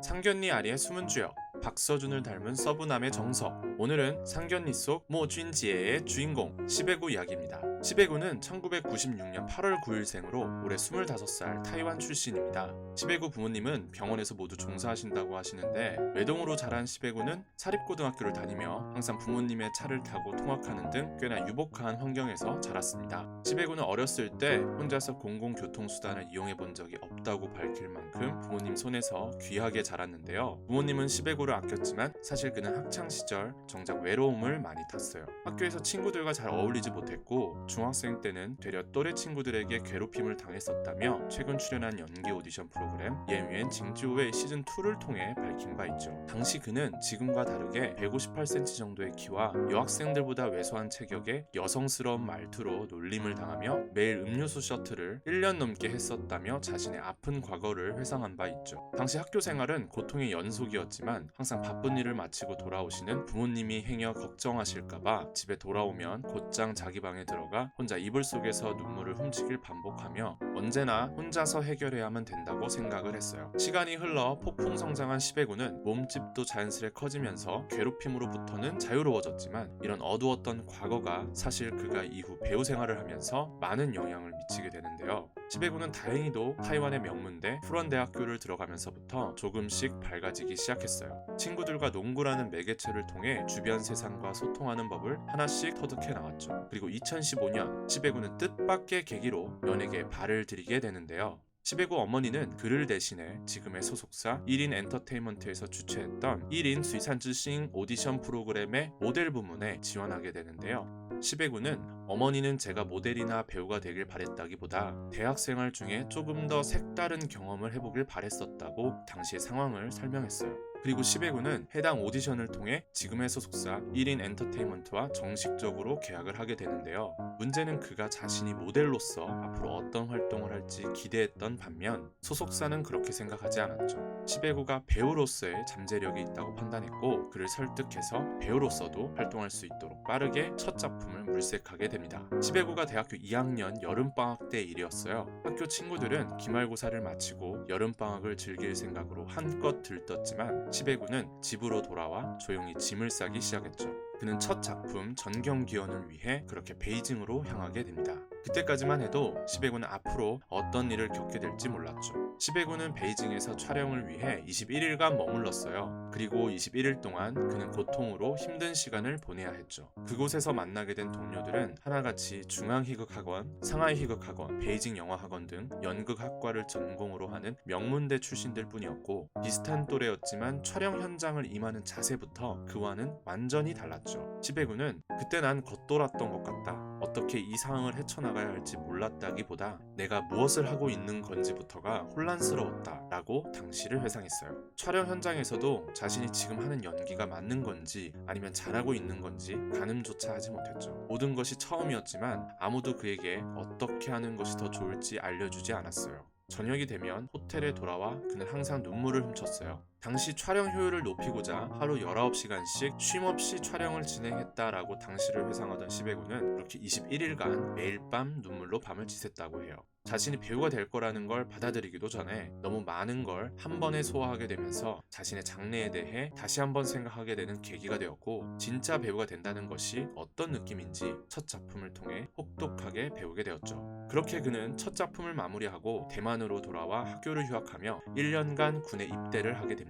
상견니 아리의 숨은 주역, 박서준을 닮은 서부남의 정석. 오늘은 상견니 속 모쥔지에의 주인공 시베구 이야기입니다. 시베구는 1996년 8월 9일생으로 올해 25살 타이완 출신입니다. 시베구 부모님은 병원에서 모두 종사하신다고 하시는데, 외동으로 자란 시베구는 사립고등학교를 다니며 항상 부모님의 차를 타고 통학하는 등 꽤나 유복한 환경에서 자랐습니다. 시베구는 어렸을 때 혼자서 공공교통수단을 이용해 본 적이 없다고 밝힐 만큼 부모님 손에서 귀하게 자랐는데요. 부모님은 시베구를 아꼈지만 사실 그는 학창시절 정작 외로움을 많이 탔어요. 학교에서 친구들과 잘 어울리지 못했고, 중학생 때는 되려 또래 친구들에게 괴롭힘을 당했었다며 최근 출연한 연기 오디션 프로그램 예위엔 징즈우의 시즌2를 통해 밝힌 바 있죠. 당시 그는 지금과 다르게 158cm 정도의 키와 여학생들보다 왜소한 체격에 여성스러운 말투로 놀림을 당하며 매일 음료수 셔틀을 1년 넘게 했었다며 자신의 아픈 과거를 회상한 바 있죠. 당시 학교 생활은 고통의 연속이었지만 항상 바쁜 일을 마치고 돌아오시는 부모님이 행여 걱정하실까봐 집에 돌아오면 곧장 자기 방에 들어가 혼자 이불 속에서 눈물을 훔치길 반복하며 언제나 혼자서 해결해야만 된다고 생각을 했어요. 시간이 흘러 폭풍 성장한 시베구는 몸집도 자연스레 커지면서 괴롭힘으로부터는 자유로워졌지만, 이런 어두웠던 과거가 사실 그가 이후 배우 생활을 하면서 많은 영향을 미치게 되는데요. 시베구는 다행히도 타이완의 명문대 후런대학교를 들어가면서부터 조금씩 밝아지기 시작했어요. 친구들과 농구라는 매개체를 통해 주변 세상과 소통하는 법을 하나씩 터득해 나왔죠. 그리고 2015년 시베구는 뜻밖의 계기로 연예계에 발을 들이게 되는데요. 시베구 어머니는 그를 대신해 지금의 소속사 1인 엔터테인먼트에서 주최했던 1인 수이산즈싱 오디션 프로그램의 모델 부문에 지원하게 되는데요. 시베구는 어머니는 제가 모델이나 배우가 되길 바랬다기보다 대학생활 중에 조금 더 색다른 경험을 해보길 바랬었다고 당시의 상황을 설명했어요. 그리고 시베구는 해당 오디션을 통해 지금의 소속사 1인 엔터테인먼트와 정식적으로 계약을 하게 되는데요. 문제는 그가 자신이 모델로서 앞으로 어떤 활동을 할지 기대했던 반면 소속사는 그렇게 생각하지 않았죠. 시베구가 배우로서의 잠재력이 있다고 판단했고, 그를 설득해서 배우로서도 활동할 수 있도록 빠르게 첫 작품을 물색하게 됩니다. 시베구가 대학교 2학년 여름방학 때 일이었어요. 학교 친구들은 기말고사를 마치고 여름방학을 즐길 생각으로 한껏 들떴지만 시베구는 집으로 돌아와 조용히 짐을 싸기 시작했죠. 그는 첫 작품 전경기원을 위해 그렇게 베이징으로 향하게 됩니다. 그때까지만 해도 시베구는 앞으로 어떤 일을 겪게 될지 몰랐죠. 시베구는 베이징에서 촬영을 위해 21일간 머물렀어요. 그리고 21일 동안 그는 고통으로 힘든 시간을 보내야 했죠. 그곳에서 만나게 된 동료들은 하나같이 중앙희극학원, 상하이희극학원, 베이징 영화학원 등 연극학과를 전공으로 하는 명문대 출신들 뿐이었고, 비슷한 또래였지만 촬영 현장을 임하는 자세부터 그와는 완전히 달랐죠. 시베구는 그때 난 겉돌았던 것 같다. 어떻게 이 상황을 헤쳐나가야 할지 몰랐다기보다 내가 무엇을 하고 있는 건지부터가 혼란스러웠다 라고 당시를 회상했어요. 촬영 현장에서도 자신이 지금 하는 연기가 맞는 건지 아니면 잘하고 있는 건지 가늠조차 하지 못했죠. 모든 것이 처음이었지만 아무도 그에게 어떻게 하는 것이 더 좋을지 알려주지 않았어요. 저녁이 되면 호텔에 돌아와 그는 항상 눈물을 훔쳤어요. 당시 촬영 효율을 높이고자 하루 19시간씩 쉼없이 촬영을 진행했다라고 당시를 회상하던 시베구는 그렇게 21일간 매일 밤 눈물로 밤을 지샜다고 해요. 자신이 배우가 될 거라는 걸 받아들이기도 전에 너무 많은 걸 한 번에 소화하게 되면서 자신의 장래에 대해 다시 한번 생각하게 되는 계기가 되었고, 진짜 배우가 된다는 것이 어떤 느낌인지 첫 작품을 통해 혹독하게 배우게 되었죠. 그렇게 그는 첫 작품을 마무리하고 대만으로 돌아와 학교를 휴학하며 1년간 군에 입대를 하게 됩니다.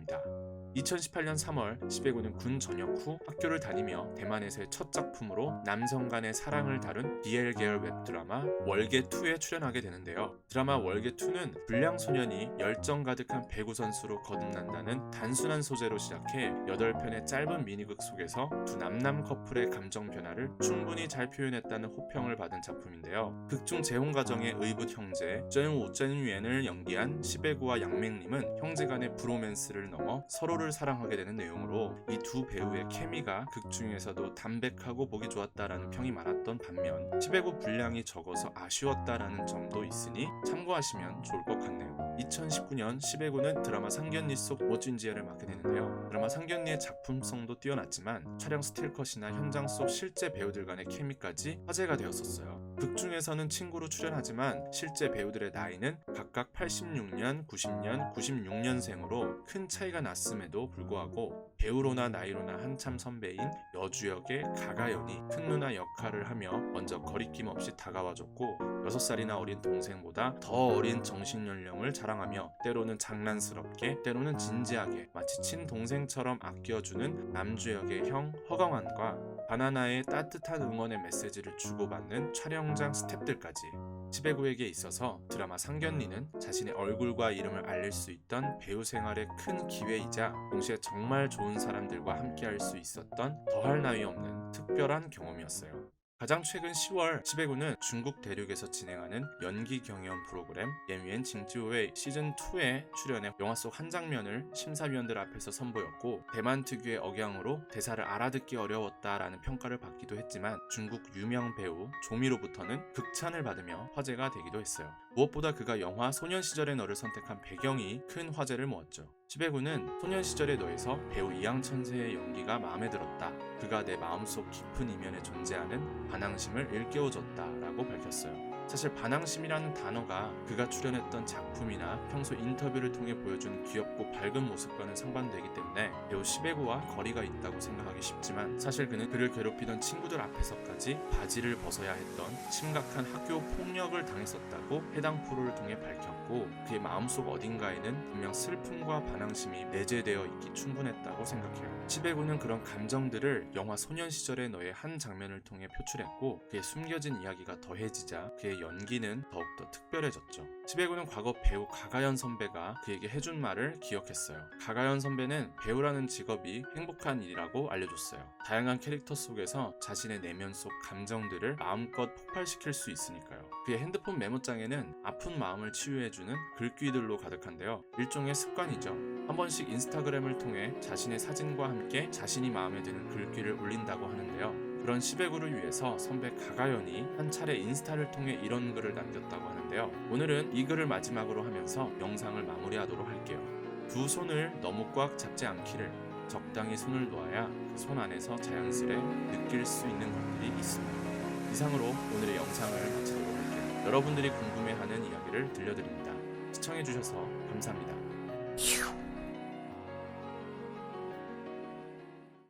2018년 3월 시베구는 군 전역 후 학교를 다니며 대만에서의 첫 작품으로 남성 간의 사랑을 다룬 BL 계열 웹드라마 월계2에 출연하게 되는데요. 드라마 월계2는 불량소년이 열정 가득한 배구 선수로 거듭난다는 단순한 소재로 시작해 8편의 짧은 미니극 속에서 두 남남 커플의 감정 변화를 충분히 잘 표현했다는 호평을 받은 작품인데요. 극중 재혼가정의 의붓 형제 쩐우 쩐유엔을 연기한 시베구와 양맹림은 형제간의 브로맨스를 넘어 서로를 서로를 사랑하게 되는 내용으로 이 두 배우의 케미가 극 중에서도 담백하고 보기 좋았다라는 평이 많았던 반면 10회 구 분량이 적어서 아쉬웠다라는 점도 있으니 참고하시면 좋을 것 같네요. 2019년 10회 구는 드라마 상견니 속 모준지혜를 맡게 되는데요. 드라마 상견니의 작품성도 뛰어났지만 촬영 스틸컷이나 현장 속 실제 배우들 간의 케미까지 화제가 되었었어요. 극 중에서는 친구로 출연하지만 실제 배우들의 나이는 각각 86년, 90년, 96년생으로 큰 차이가 났음에도 불구하고 배우로나 나이로나 한참 선배인 여주역의 가가연이 큰 누나 역할을 하며 먼저 거리낌 없이 다가와줬고 6살이나 어린 동생보다 더 어린 정신연령을 자랑하며 때로는 장난스럽게 때로는 진지하게 마치 친동생처럼 아껴주는 남주역의 형 허강환과 바나나의 따뜻한 응원의 메시지를 주고받는 촬영장 스태프들까지 10회 구에게 있어서 드라마 상견니는 자신의 얼굴과 이름을 알릴 수 있던 배우 생활의 큰 기회이자 동시에 정말 좋은 사람들과 함께할 수 있었던 더할 나위 없는 특별한 경험이었어요. 가장 최근 10월 10회 구는 중국 대륙에서 진행하는 연기 경연 프로그램 옌위엔 징지우의 시즌2에 출연해 영화 속 한 장면을 심사위원들 앞에서 선보였고 대만 특유의 억양으로 대사를 알아듣기 어려웠다라는 평가를 받기도 했지만 중국 유명 배우 조미로부터는 극찬을 받으며 화제가 되기도 했어요. 무엇보다 그가 영화 소년 시절의 너를 선택한 배경이 큰 화제를 모았죠. 10회 구는 소년 시절의 너에서 배우 이양천세의 연기가 마음에 들었다. 그가 내 마음속 깊은 이면에 존재하는 반항심을 일깨워줬다라고 밝혔어요. 사실 반항심이라는 단어가 그가 출연했던 작품이나 평소 인터뷰를 통해 보여준 귀엽고 밝은 모습과는 상반되기 때문에 배우 10회 구와 거리가 있다고 생각하기 쉽지만 사실 그는 그를 괴롭히던 친구들 앞에서까지 바지를 벗어야 했던 심각한 학교 폭력을 당했었다고 해당 프로를 통해 밝혔고 그의 마음속 어딘가에는 분명 슬픔과 반항심이 내재되어 있기 충분했다고 생각해요. 10회 구는 그런 감정들을 영화 소년 시절의 너의 한 장면을 통해 표출했고 그의 숨겨진 이야기가 더해지자 그의 연기는 더욱더 특별해졌죠. 10회 구는 과거 배우 가가연 선배가 그에게 해준 말을 기억했어요. 가가연 선배는 배우라는 직업이 행복한 일이라고 알려줬어요. 다양한 캐릭터 속에서 자신의 내면 속 감정들을 마음껏 폭발시킬 수 있으니까요. 그의 핸드폰 메모장에는 아픈 마음을 치유해주는 글귀들로 가득한데요. 일종의 습관이죠. 한 번씩 인스타그램을 통해 자신의 사진과 함께 자신이 마음에 드는 글귀를 올린다고 하는데요. 그런 10회 구를 위해서 선배 가가연이 한 차례 인스타를 통해 이런 글을 남겼다고 하는데요. 오늘은 이 글을 마지막으로 하면서 영상을 마무리하도록 할게요. 두 손을 너무 꽉 잡지 않기를, 적당히 손을 놓아야 그 손 안에서 자연스레 느낄 수 있는 것들이 있습니다. 이상으로 오늘의 영상을 마치도록 할게요. 여러분들이 궁금해하는 이야기를 들려드립니다. 시청해주셔서 감사합니다.